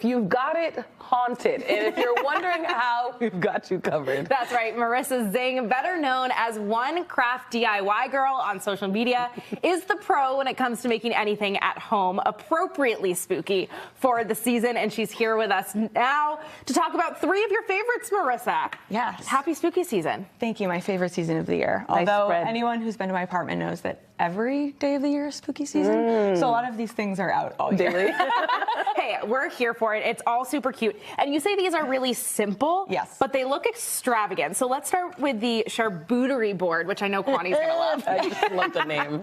You've got it haunted. And if you're wondering how, we've got you covered. That's right. Marissa Zingg, better known as One Craft DIY Girl on social media, is the pro when it comes to making anything at home appropriately spooky for the season. And she's here with us now to talk about 3 of your favorites, Marissa. Yes. Happy spooky season. Thank you. My favorite season of the year. Nice Although spread. anyone who's been to my apartment knows that every day of the year is spooky season. So a lot of these things are out all year. Daily. Hey, we're here for it. It's all super cute. And you say these are really simple. Yes. But they look extravagant. So let's start with the charcuterie board, which I know Kwani's going to love. I just love the name.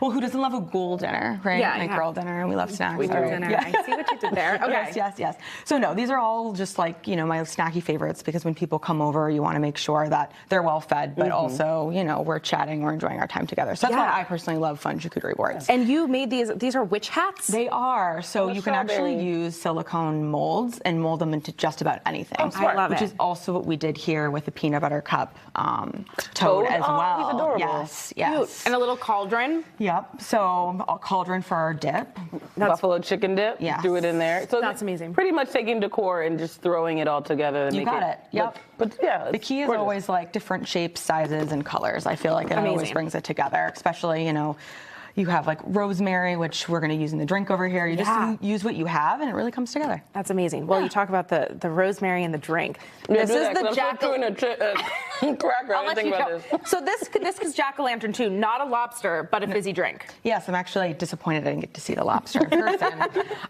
Well, who doesn't love a ghoul dinner, right? Yeah, Like yeah. girl dinner, and we love snacks. We do. right? Dinner. Yeah. I see what you did there. Okay. Yes. So no, these are all just like, my snacky favorites because when people come over, you want to make sure that they're well fed, but also, we're chatting, we're enjoying our time together. So that's why I personally love fun charcuterie boards. And you made these are witch hats? They are. So you can actually strawberry. use silicone molds and mold them into just about anything. Oh, smart. I love which it. is also what we did here with the peanut butter cup toad as Oh, well. he's adorable. Yes. Cute. And a little cauldron. Yep. So a cauldron for our dip. Buffalo chicken dip. Yes. Do it in there. So That's amazing. Pretty much taking decor and just throwing it all together. To You make got it. Yep. But yeah. The key is gorgeous. always like different shapes, sizes, and colors. I feel like it always Amazing. brings it together, especially, you have like rosemary, which we're going to use in the drink over here. You Yeah. just use what you have and it really comes together. That's amazing. Well, you talk about the rosemary and the drink. Yeah, This do is that, 'cause the I'm jack. still chewing a cracker. I I'll didn't let think you about go. this. So this is jack-o'-lantern too, not a lobster, but a fizzy drink. Yes, I'm actually disappointed I didn't get to see the lobster in person.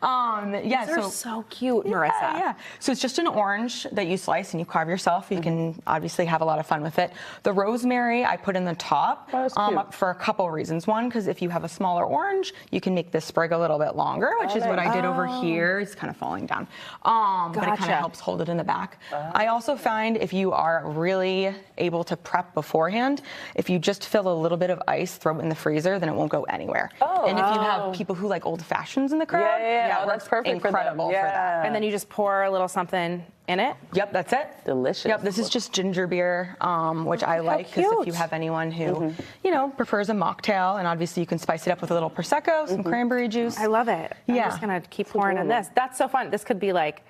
They're so cute, Marissa. Yeah. So it's just an orange that you slice and you carve yourself. You can obviously have a lot of fun with it. The rosemary I put in the top that's cute. for a couple reasons. One, because if you have a smaller orange, you can make this sprig a little bit longer, which is what I did over here. It's kind of falling down. But it kind Gotcha. of helps hold it in the back. I also find if you are really able to prep beforehand, if you just fill a little bit of ice, throw it in the freezer, then it won't go anywhere. And if you have people who like old fashions in the crowd, Yeah. it Oh, works that's perfect for them. incredible for that. And then you just pour a little something in it. Yep, that's it. Delicious. Yep, this is just ginger beer, which I like because if cute. you have anyone who, prefers a mocktail, and obviously you can spice it up with a little Prosecco, some cranberry juice. I love it. I'm Yeah. just going to keep pouring in this. That's so fun. This could be like,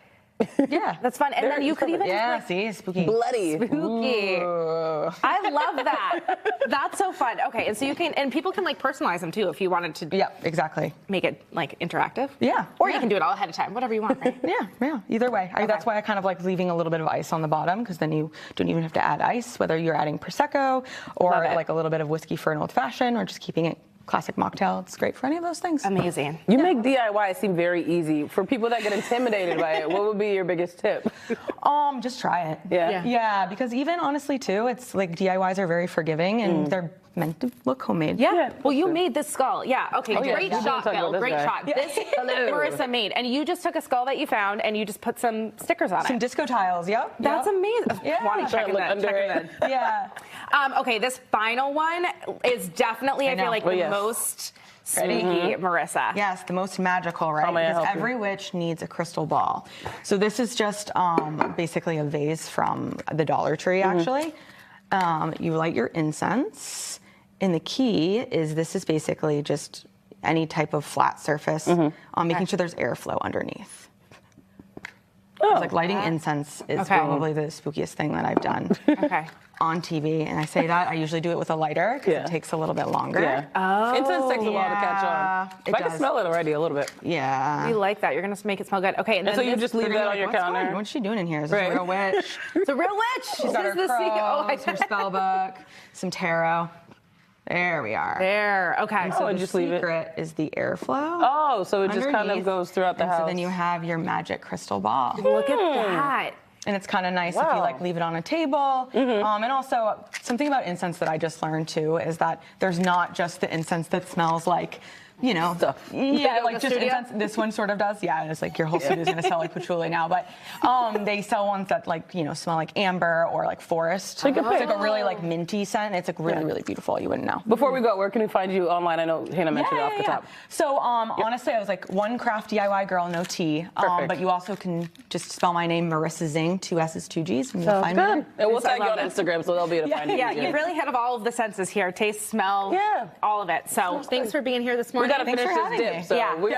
Yeah. that's fun. And then you could even Yeah, just see, spooky. Bloody. spooky. I love that. That's so fun. Okay, and so you can, and people can like personalize them too if you wanted to Yep, exactly. make it like interactive. Yeah, Or you yeah. can do it all ahead of time, whatever you want, right? Yeah, either way. That's why I kind of like leaving a little bit of ice on the bottom because then you don't even have to add ice, whether you're adding Prosecco or Love it. like a little bit of whiskey for an old fashioned or just keeping it classic mocktail. It's great for any of those things. Amazing. You make DIY seem very easy. For people that get intimidated by it, what would be your biggest tip? Just try it. Yeah. Yeah, because even honestly too, it's like DIYs are very forgiving and they're meant to look homemade. Yeah. Well, you made this skull. Yeah. Okay. yeah. Great Yeah. shot, Talk about Bill. this Great guy. shot. This Marissa made, and you just took a skull that you found and you just put some stickers on Some it. disco tiles, yep. That's yep. amazing. Yeah. Kwani, Try to checking look that. under Checking it. that. Yeah. Okay, this final one is definitely, I know. feel like, Oh, the yes. most spooky, Marissa. Yes, the most magical, right? may I Because help you? every witch needs a crystal ball. So this is just basically a vase from the Dollar Tree, actually. You light your incense, and the key is this is basically just any type of flat surface, making sure there's airflow underneath. It's like lighting incense is Okay. probably the spookiest thing that I've done. Okay. On TV, and I say that I usually do it with a lighter because Yeah. it takes a little bit longer. Yeah. Oh, Incense takes a while to catch on. it I can does. smell it already a little bit. Yeah. You like that. You're going to make it smell good. Okay, and then so you this, just leave that on your What's counter. going? What's she doing in here? Is this Right. a real witch? it's a real witch. She's got her This is the secret. Oh, crows, her spell book, some tarot. There we are. There. Okay. So and the just leave it. secret is the airflow. Oh, so it just kind of underneath, goes throughout the and house. So then you have your magic crystal ball. Look at that. And it's kind of nice if you Wow. like leave it on a table. And also something about incense that I just learned too is that there's not just the incense that smells like, Stuff. Yeah, like just studio? incense. This one sort of does. Yeah, and it's like your whole studio's gonna smell like patchouli now. But they sell ones that like smell like amber or like forest. Take a It's like pic. a really like minty scent. It's like really really beautiful. You wouldn't know. Before we go, where can we find you online? I know Hannah mentioned it off the top. So honestly, I was like One Craft DIY Girl, no T. Perfect. But you also can just spell my name, Marissa Zingg, 2 S's, 2 G's, and you'll find me. Good. And we'll tag you love on it. Instagram, so they'll be able to find you. Yeah, you really hit of all of the senses here. Taste, smell, Yeah. all of it. So thanks for being here this We morning. got to Thanks finish for this having dip. me. So Yeah. we